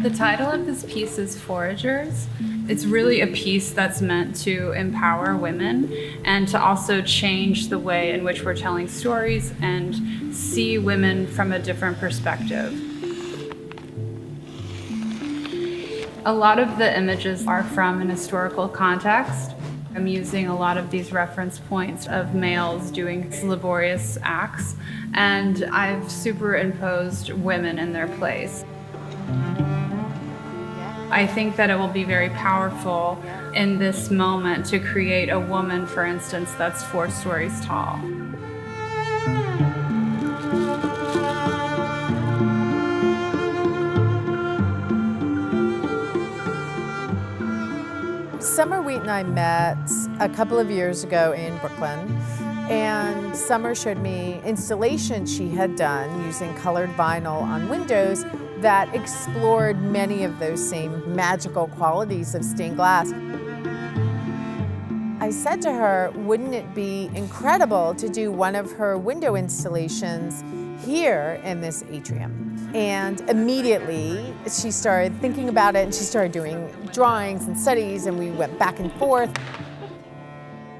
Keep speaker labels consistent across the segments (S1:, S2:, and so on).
S1: The title of this piece is Foragers. It's really a piece that's meant to empower women and to also change the way in which we're telling stories and see women from a different perspective. A lot of the images are from an historical context. I'm using a lot of these reference points of males doing laborious acts, and I've superimposed women in their place. I think that it will be very powerful in this moment to create a woman, for instance, that's 4 stories tall.
S2: Summer Wheat and I met a couple of years ago in Brooklyn, and Summer showed me installations she had done using colored vinyl on windows that explored many of those same magical qualities of stained glass. I said to her, wouldn't it be incredible to do one of her window installations here in this atrium? And immediately she started thinking about it, and she started doing drawings and studies, and we went back and forth.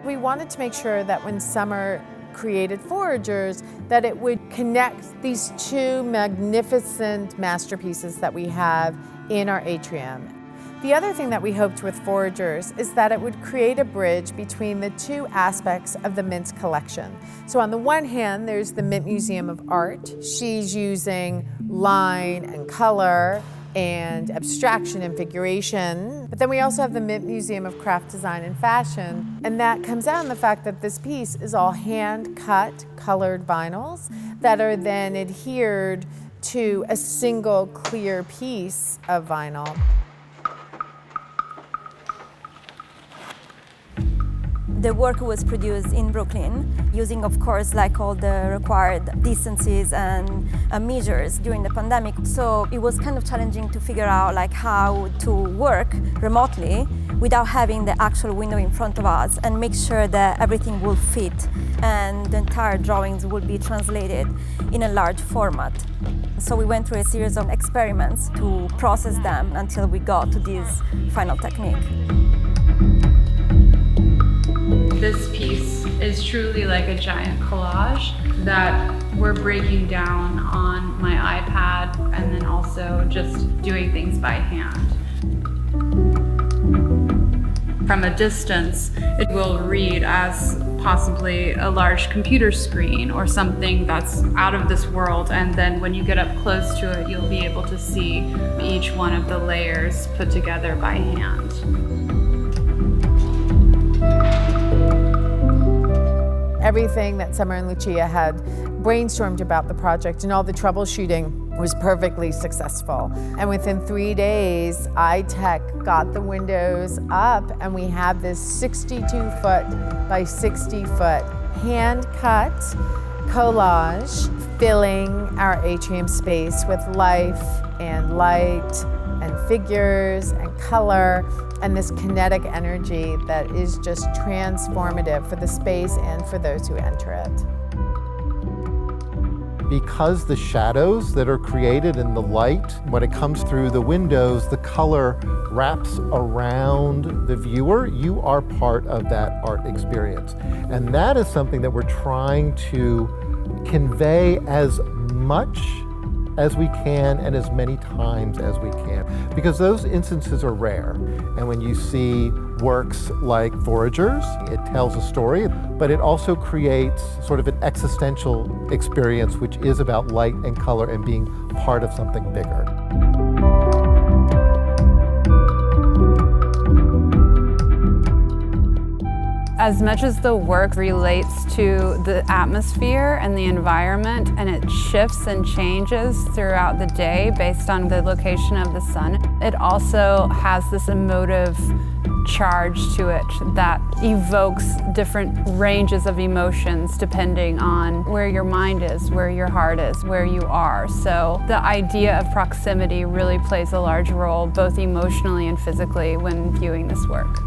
S2: We wanted to make sure that when Summer created Foragers, that it would connect these 2 magnificent masterpieces that we have in our atrium. The other thing that we hoped with Foragers is that it would create a bridge between the 2 aspects of the Mint's collection. So on the one hand, there's the Mint Museum of Art. She's using line and color and abstraction and figuration. But then we also have the Mint Museum of Craft, Design, and Fashion. And that comes out in the fact that this piece is all hand-cut colored vinyls that are then adhered to a single clear piece of vinyl.
S3: The work was produced in Brooklyn, using, of course, like all the required distances and measures during the pandemic. So it was kind of challenging to figure out like how to work remotely without having the actual window in front of us and make sure that everything will fit and the entire drawings will be translated in a large format. So we went through a series of experiments to process them until we got to this final technique.
S1: This piece is truly like a giant collage that we're breaking down on my iPad and then also just doing things by hand. From a distance, it will read as possibly a large computer screen or something that's out of this world, and then when you get up close to it, you'll be able to see each one of the layers put together by hand.
S2: Everything that Summer and Lucia had brainstormed about the project and all the troubleshooting was perfectly successful. And within 3 days, iTech got the windows up, and we have this 62-foot by 60-foot hand-cut collage filling our atrium space with life and light and figures and color and this kinetic energy that is just transformative for the space and for those who enter it.
S4: Because the shadows that are created in the light, when it comes through the windows, the color wraps around the viewer, you are part of that art experience. And that is something that we're trying to convey as much as we can and as many times as we can, because those instances are rare. And when you see works like Foragers, it tells a story, but it also creates sort of an existential experience, which is about light and color and being part of something bigger.
S1: As much as the work relates to the atmosphere and the environment, and it shifts and changes throughout the day based on the location of the sun, it also has this emotive charge to it that evokes different ranges of emotions depending on where your mind is, where your heart is, where you are. So the idea of proximity really plays a large role, both emotionally and physically, when viewing this work.